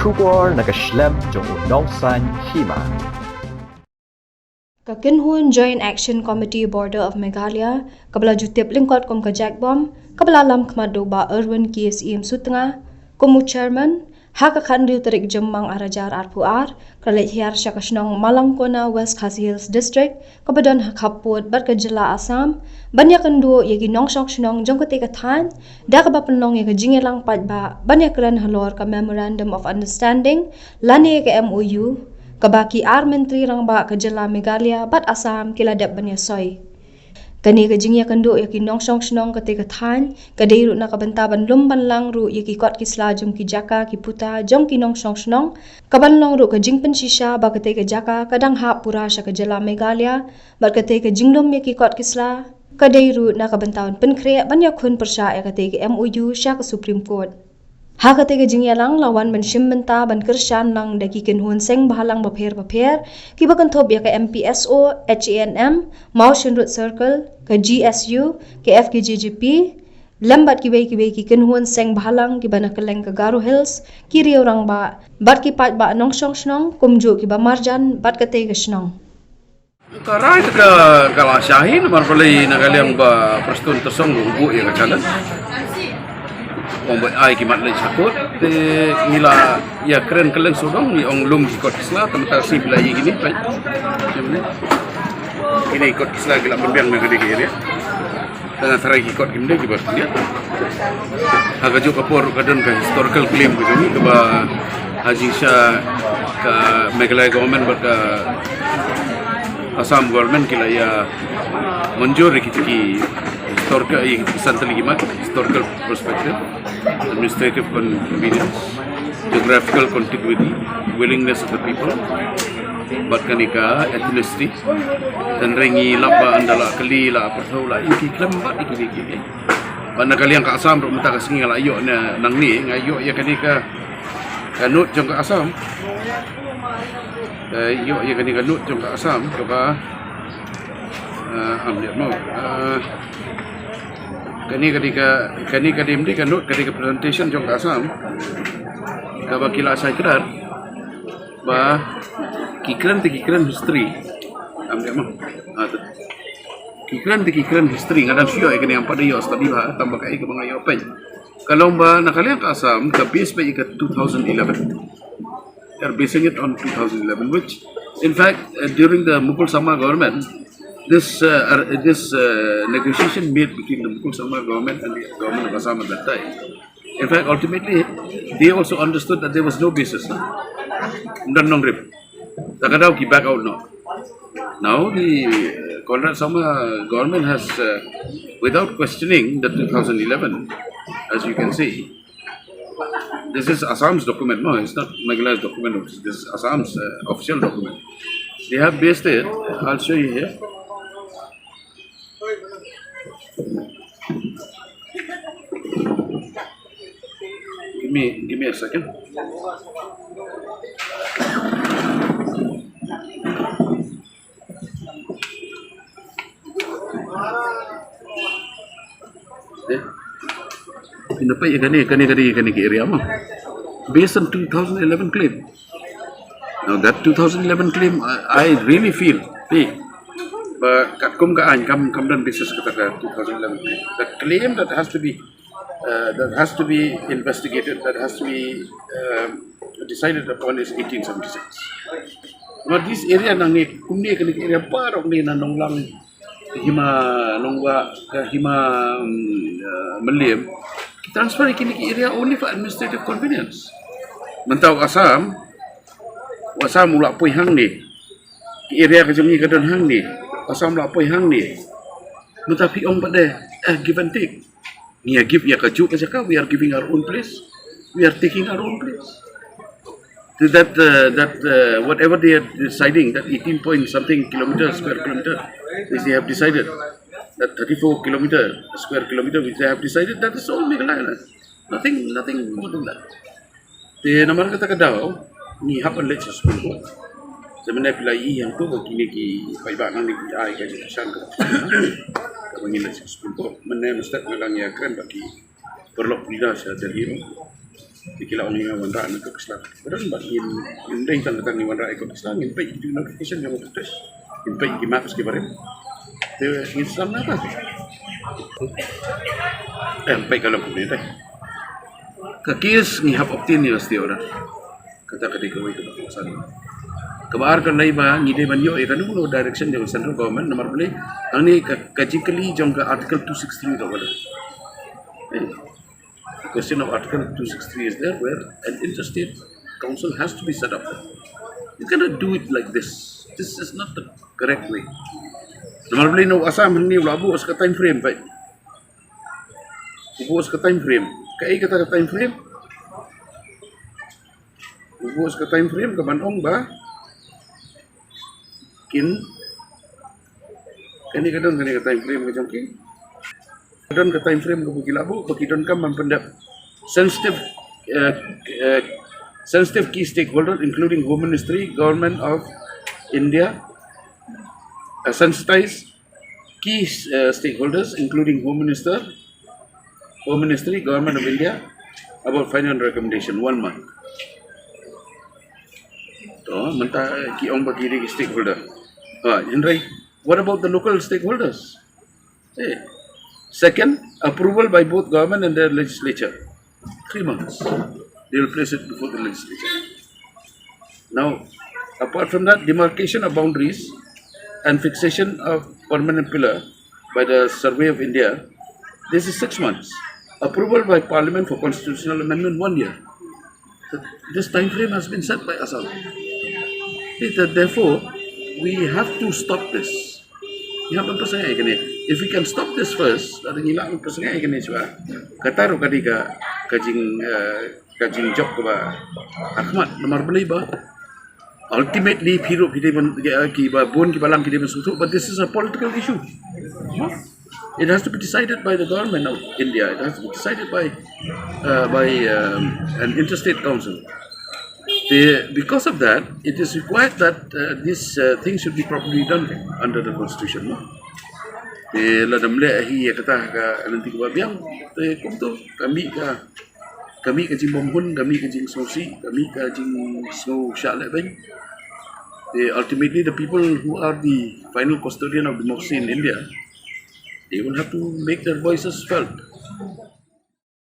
Kubor nakaslem jong nongsan Hima. Kakinhun Joint Action Committee Border of Meghalaya, kabla jutip lingkot kom ka Jacbom, kabla lam kmado ba Erwin KSEM Sutanga, kumu chairman, haka khandil terik jemmang arajar arpuar, kalit hiar syakasnong Malangkona West Khasi Hills District, kabadan hakaput bat ka jela Assam, banyak kendu yagi nongsong shnong jong ketika tan, da ka bapenong yagi jingelang pat ba, banyak keren halor ka Memorandum of Understanding, lani ka MOU, kabaki ar menteri rang ba ka jela Meghalaya bat Assam kiladap banya soy. Kani ka jingya kendo yaki nongsong shnong ketika tan, kadai ru na kabantaban lumban lang ru yaki kot kisla jom ki jaka ki puta jom ki nongsong shnong, kaban long ru ka jing pensisha ba ketika jaka kadang hap pura sya ka jela Meghalaya, bat ketika jinglum yaki kot kisla, kadai ru na kabantaban Pynkhreh ban Ïakhun Pyrshah ya ketika MOU sya ka Supreme Court. Ha ketika jingya lang lawan menshim menta ban kershan lang daki kinhun seng bahalang bapher ki bakan thop ya ka MPSO, HANM, Motion Root Circle, ka GSU, ka FKJGP, lambat ki bay ki kinhun seng bahalang ki bana keleng ka Garo Hills, ki riau rang ba, bat ki pat ba nongsong shnong, kumju ki ba marjan, bat ka tega shnong. Karai ke kalau Syahin marpalai nagaliang ba prestun tersong ubu ya kacalan. Ombai ai kimat lai sakut te ngila ya keren keleng sodong ni ong lum ikut kisla tementar si belai gini pai. Ini ikut kisla gila pembiang na gede ya. Dengan tarai ikut gimde ki bas dia. Haga jo kapor kadon ka historical claim ko ni ba Haji Shah ka Meghalaya government ber ka Assam government kila ya menjur ki historical santali gimat historical perspective, administrative convenience, geographical contiguity, willingness of the people, batkanika ethnicity, dan rengi lapa andala kali la pertau la iki klembat iki. Bana kali yang ka Assam ro mata ka singi la ayok na nang ni ngayok ya kanika kanut jong ka Assam. Ayok ya kanika kanut jong ka Assam ka ambil mau. Kani kadim di kanut ketika presentation jong Assam kabakila saya kerar ba kikran history ambil mah kikran history ngadam sio kani yang pada yo study ba tambah kai ke bangayo pen kalau ba nakalian ka Assam ka base ba ka 2011 they're basing it on 2011 which in fact during the Mukul Sama government this negotiation made between the Mukul Sama government and the government of Assam at that time. In fact, ultimately, they also understood that there was no basis. Takadaw ki back out now. Now the Conrad Sama government has, without questioning the 2011, as you can see, this is Assam's document. No, it's not Meghalaya's document. This is Assam's official document. They have based it. I'll show you here. Give me a second. Kenapa ya kani area mah? Based on 2011 claim. Now that 2011 claim, I really feel, but kum ka an kam dan basis kata 2011 claim. The claim that has to be investigated, that has to be decided upon is 1876. But this area nang ni kumni kani area parok ni nanong lang Hima nongwa Hima Meliam transfer kini area only for administrative convenience. Mentau Assam mula poi hang ni area kejemi kadon hang ni Assam mula poi hang ni mentapi ong pada give and take. Ni give ya kaju ka jaka, we are giving our own place, we are taking our own place. So that whatever they are deciding, that 18 point something square kilometer, which they have decided, that 34 square kilometer which they have decided, that is all Meghalaya. Nothing more than that. The namar kata kadaw ni hapan lech school. Sebenarnya pilai yang tu begini ki paiba nang ni ai ka jisan ka. Mengilai school tu, mana mesti ngalang Ïakhun bagi perlu tidak saya terhiro. Dikila orang yang wanra nak Islam. Padahal bagian indai tentang ni wanra ikut Islam, indai itu notification yang betul. Indai kimak sekibarin. Dia Islam apa? Indai kalau punya dah. Kakis ni hap optin ni pasti orang. Kata ketika itu keputusan. Kebar kan lain bah ngide banyo ikan dulu direction dari central government nomor boleh. Ani kajikali jangka article 263 tu ada. The question of article 263 is there where an interstate council has to be set up. You cannot do it like this. This is not the correct way. Nomor boleh no asam ni labu sekat time frame baik. Ubu sekat time frame. Kai kata time frame. Ubu sekat time frame ke Bandung bah. Kin kadang ke time frame ke jangki. Kadang ke time frame ke bagi labu bagi don kam mempendap sensitive sensitive key stakeholders including Home Ministry, Government of India, sensitize key stakeholders including Home Ministry, Government of India about final recommendation 1 month. So, mentah ki ong bagi diri stakeholder. What about the local stakeholders? Second, approval by both government and their legislature. 3 months. They will place it before the legislature. Now, apart from that, demarcation of boundaries and fixation of permanent pillar by the Survey of India, this is 6 months. Approval by Parliament for constitutional amendment 1 year. This time frame has been set by Assam. Therefore, we have to stop this. If we can stop this first, kataru kadika kajing job ba Ahmad nomor beli ba ultimately hidup ki ba bon ki balam ki susu, but this is a political issue. It has to be decided by the government of India. It has to be decided by an interstate council. Because of that, it is required that this thing should be properly done under the constitution. Ladam le hi kata ka nanti ko biang kumto kami ka Jacbom hun, kami ka jing sosi, kami ka jing so sha le ben. Ultimately the people who are the final custodian of democracy in India, they will have to make their voices felt.